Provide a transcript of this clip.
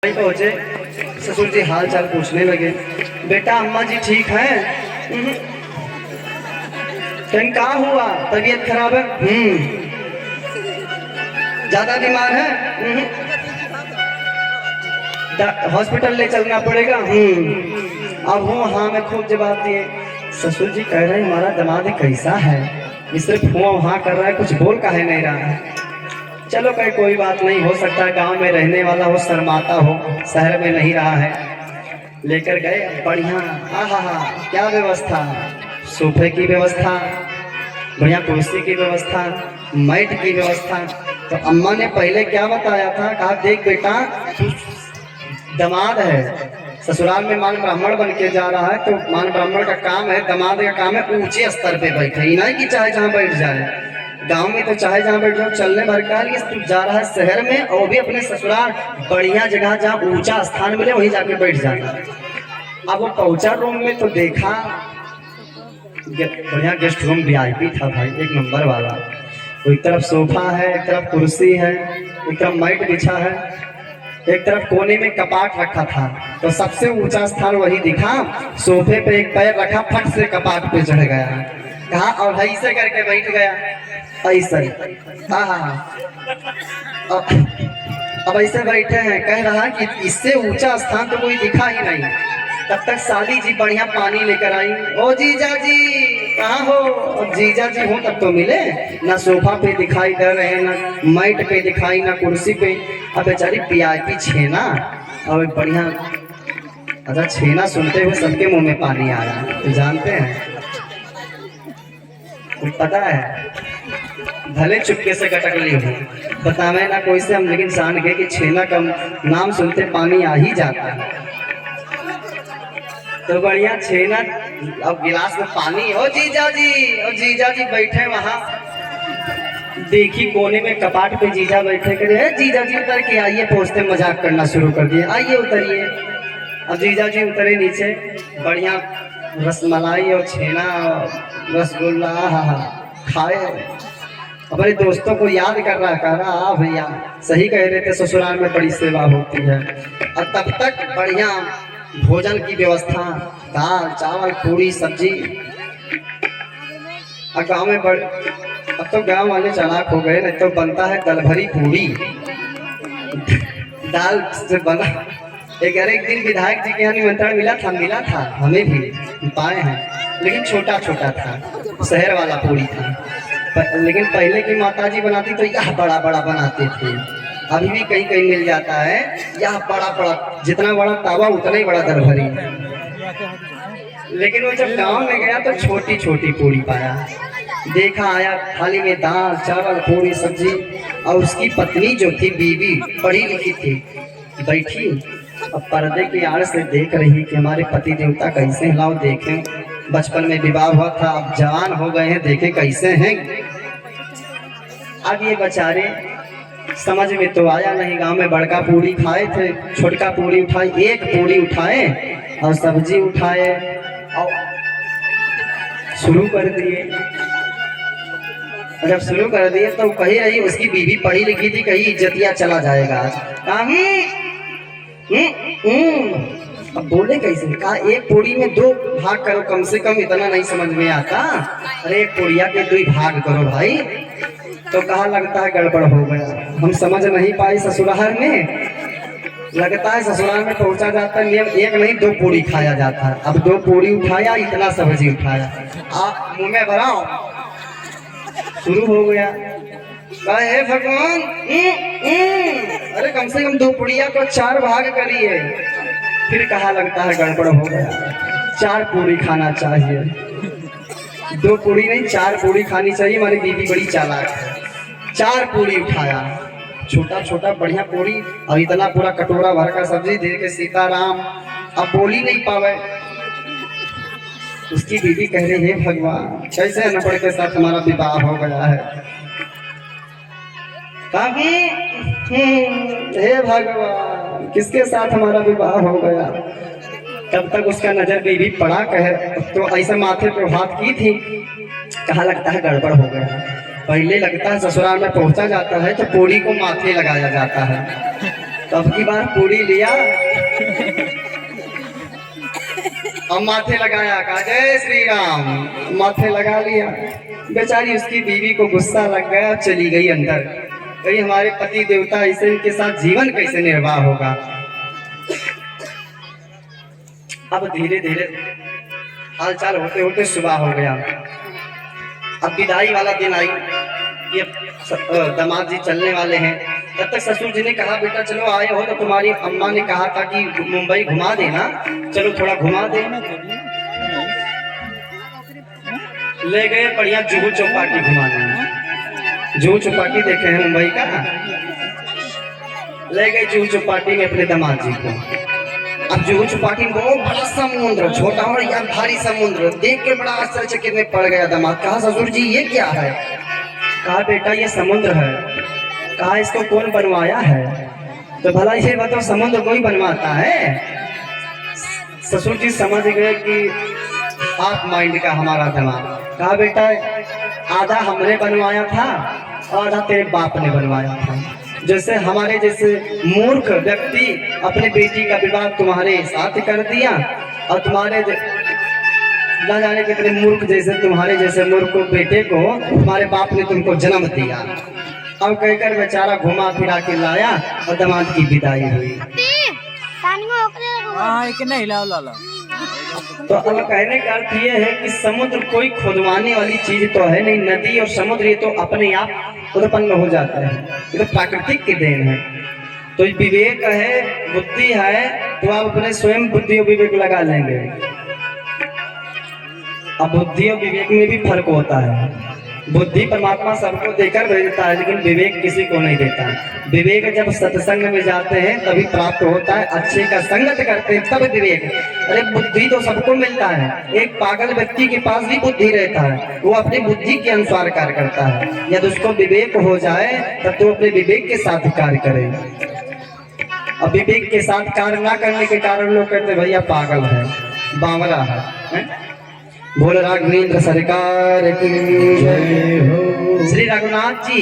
पहुंचे, ससुर जी हाल चाल पूछने लगे। बेटा अम्मा जी ठीक है? क्या हुआ? तबीयत खराब है? ज्यादा बीमार है? हॉस्पिटल ले चलना पड़ेगा। अब हूँ हाँ में खूब जवाब दिए। ससुर जी कह रहे हैं हमारा दामाद कैसा है, ये सिर्फ हुआ हाँ कर रहा है, कुछ बोल काहे नहीं रहा है। चलो कहीं कोई बात नहीं, हो सकता है गांव में रहने वाला हो, शर्माता हो, शहर में नहीं रहा है। लेकर गए बढ़िया, हा क्या व्यवस्था, सोफे की व्यवस्था, बढ़िया कुर्सी की व्यवस्था, मैट की व्यवस्था। तो अम्मा ने पहले क्या बताया था, कहा देख बेटा तू दामाद है, ससुराल में मान ब्राह्मण बन के जा रहा है, तो मान ब्राह्मण का काम है, दामाद का काम है ऊंचे स्तर पे बैठे, ही नहीं कि चाहे जहाँ बैठ जाए। गांव में तो चाहे जहाँ बैठ जाओ चलने भर का, तू जा रहा है शहर में और भी अपने ससुराल बढ़िया जगह जहाँ ऊंचा स्थान मिले वहीं जाके बैठ जाना। अब वो पहुंचा रूम में तो देखा बढ़िया गेस्ट रूम वीआईपी था भाई, एक नंबर वाला। एक तरफ सोफा है, एक तरफ कुर्सी है, एक तरफ मैट बिछा है, एक तरफ कोने में कपाट रखा था। तो सबसे ऊंचा स्थान वही दिखा। सोफे पे एक पैर रखा, फट से कपाट पे चढ़ गया, कहा और ऐसे करके बैठ गया, ऐसे। हाँ अब ऐसे बैठे हैं, कह रहा कि इससे ऊंचा स्थान तो कोई दिखा ही नहीं। तब तक साली जी बढ़िया पानी लेकर आई। ओ जीजा जी कहाँ हो? अब जीजा जी हो तब तो मिले, ना सोफा पे दिखाई दे रहे, ना मैट पे दिखाई, ना कुर्सी पे। अब बेचारी वीआईपी छेना और बढ़िया, अच्छा छेना सुनते हुए सबके मुंह में पानी आ रहा है। तो जानते हैं, कुछ पता है, भले चुपके से गटक ली हो, बतावे ना कोई से हम, लेकिन जान के कि छेना का नाम सुनते पानी आ ही जाता है। तो बढ़िया छेना, अब गिलास में पानी। ओ जीजा जी, और जीजा जी बैठे वहां, देखी कोने में कपाट पे जीजा बैठे, करे जीजा जी उतर के आइए, पहुंचते मजाक करना शुरू कर दिए, आइए उतरिए। अब जीजा जी उतरे नीचे, बढ़िया रसमलाई और छेना और रसगुल्ला खाए, अपने दोस्तों को याद कर रहा, कह रहा हाँ भैया सही कह रहे थे, ससुराल में बड़ी सेवा होती है। और तब तक बढ़िया भोजन की व्यवस्था, दाल चावल पूरी सब्जी। और गाँव में अब तो गांव वाले चालाक हो गए, नहीं तो बनता है दल भरी पूरी दाल से बना। एक दिन विधायक जी के यहाँ निमंत्रण मिला था, हमें भी पाए हैं, लेकिन छोटा छोटा था, शहर वाला पूरी था। लेकिन पहले की माताजी बनाती तो यह बड़ा बड़ा बनाते थे, अभी भी कहीं कहीं मिल जाता है यह बड़ा बड़ा, जितना बड़ा तावा उतना ही बड़ा दल भरी। लेकिन वो जब गांव में गया तो छोटी छोटी पूरी पाया, देखा आया थाली में दाल चावल पूरी सब्जी, और उसकी पत्नी जो थी बीवी पढ़ी लिखी थी, बैठी अब पर्दे की आड़ से देख रही कि हमारे पति देवता कैसे हैं, लाओ देखें, बचपन में विवाह हुआ था, अब जवान हो गए हैं, देखे कैसे हैं। अब ये बेचारे समझ में तो आया नहीं, गांव में बड़का पूरी खाए थे, छोटका पूरी उठाए, एक पूरी उठाए और सब्जी उठाए और शुरू कर दिए। जब शुरू कर दिए तो कही रही, उसकी बीवी पढ़ी लिखी थी, कहीं इज्जतिया चला जाएगा आज। अब बोले कैसे, कहा एक पूरी में 2 भाग करो कम से कम, इतना नहीं समझ में आता, अरे एक पूरिया के 2 भाग करो भाई। तो कहा लगता है गड़बड़ हो गया, हम समझ नहीं पाए ससुराल में, लगता है ससुराल में पहुंचा जाता है, एक नहीं 2 पूरी खाया जाता है। अब 2 पूरी उठाया, इतना सब्जी उठाया, आप मुंह में भराओ, शुरू हो गया। हे भगवान, अरे कम से कम 2 पुड़िया को 4 भाग करिए। फिर कहा लगता है गड़बड़ हो गया, 4 पूरी खाना चाहिए, 2 पूरी नहीं 4 पूरी खानी चाहिए, हमारी बीवी बड़ी चालाक है। 4 पूरी उठाया, छोटा छोटा बढ़िया पूरी, और इतना पूरा कटोरा भर का सब्जी दे के सीताराम, अब बोली नहीं पावे। उसकी बीवी कह रही है भगवान कैसे अनपढ़ के साथ हमारा विवाह हो गया है। हे भगवान किसके साथ हमारा विवाह हो गया। तब तक उसका नजर बीवी पड़ा, कह तो ऐसे माथे पे हाथ की थी, कहा लगता है गड़बड़ हो गया। पहले लगता है ससुराल में पहुंचा जाता है तो पूरी को माथे लगाया जाता है, तो अब की बार पूरी लिया और माथे लगाया, कहा जय श्री राम, माथे लगा लिया। बेचारी उसकी बीवी को गुस्सा लग गया, चली गई अंदर। कहीं हमारे पति देवता ऐसे इनके साथ जीवन कैसे निर्वाह होगा। अब धीरे धीरे हालचाल होते होते सुबह हो गया। अब विदाई वाला दिन आई, ये दामाद जी चलने वाले हैं। तब तक ससुर जी ने कहा बेटा चलो आए हो तो तुम्हारी अम्मा ने कहा था कि मुंबई घुमा देना, चलो थोड़ा घुमा दे। ले गए बढ़िया जुहू चौपाटी घुमाने। जुहू चौपाटी देखे हैं मुंबई का, ले गए जुहू चौपाटी में अपने दामाद जी को। अब जुहू चौपाटी में बहुत बड़ा समुद्र, छोटा और या भारी समुद्र, देख के बड़ा आश्चर्यचकित में पड़ गया दामाद। कहा ससुर जी ये क्या है? कहा बेटा ये समुद्र है। कहा इसको कौन बनवाया है? तो भला इसे बताओ समुद्र कोई बनवाता है? ससुर जी समझ गए कि हाफ माइंड का हमारा दिमाग। कहा बेटा आधा हमने बनवाया था और आधा तेरे बाप ने बनवाया था। जैसे हमारे जैसे मूर्ख व्यक्ति अपने बेटी का विवाह तुम्हारे साथ कर दिया, और तुम्हारे न जाने कितने मूर्ख जैसे तुम्हारे जैसे मूर्ख बेटे को तुम्हारे बाप ने तुमको जन्म दिया। अब कहकर बेचारा घुमा फिरा के लाया और दामाद की विदाई हुई। तो अब कहने का अर्थ ये है कि समुद्र कोई खुदवाने वाली चीज तो है नहीं, नदी और समुद्र ये तो अपने आप उत्पन्न हो जाता है, ये तो प्राकृतिक की देन है। तो विवेक है, बुद्धि है, तो आप अपने स्वयं बुद्धि और विवेक लगा लेंगे। अब बुद्धि और विवेक में भी फर्क होता है। बुद्धि परमात्मा सबको देकर भेजता है, लेकिन विवेक किसी को नहीं देता। विवेक जब सत्संग में जाते हैं तभी प्राप्त होता है, अच्छे का संगत करते हैं तब विवेक। अरे बुद्धि तो सबको मिलता है, एक पागल व्यक्ति के पास भी बुद्धि रहता है, वो अपनी बुद्धि के अनुसार कार्य करता है। यदि उसको विवेक हो जाए तब तो अपने विवेक के साथ कार्य करे। अब विवेक के साथ कार्य ना करने के कारण लोग कहते भैया पागल है, बावरा है। बोल राघवेंद्र सरकार की जय हो। श्री रघुनाथ जी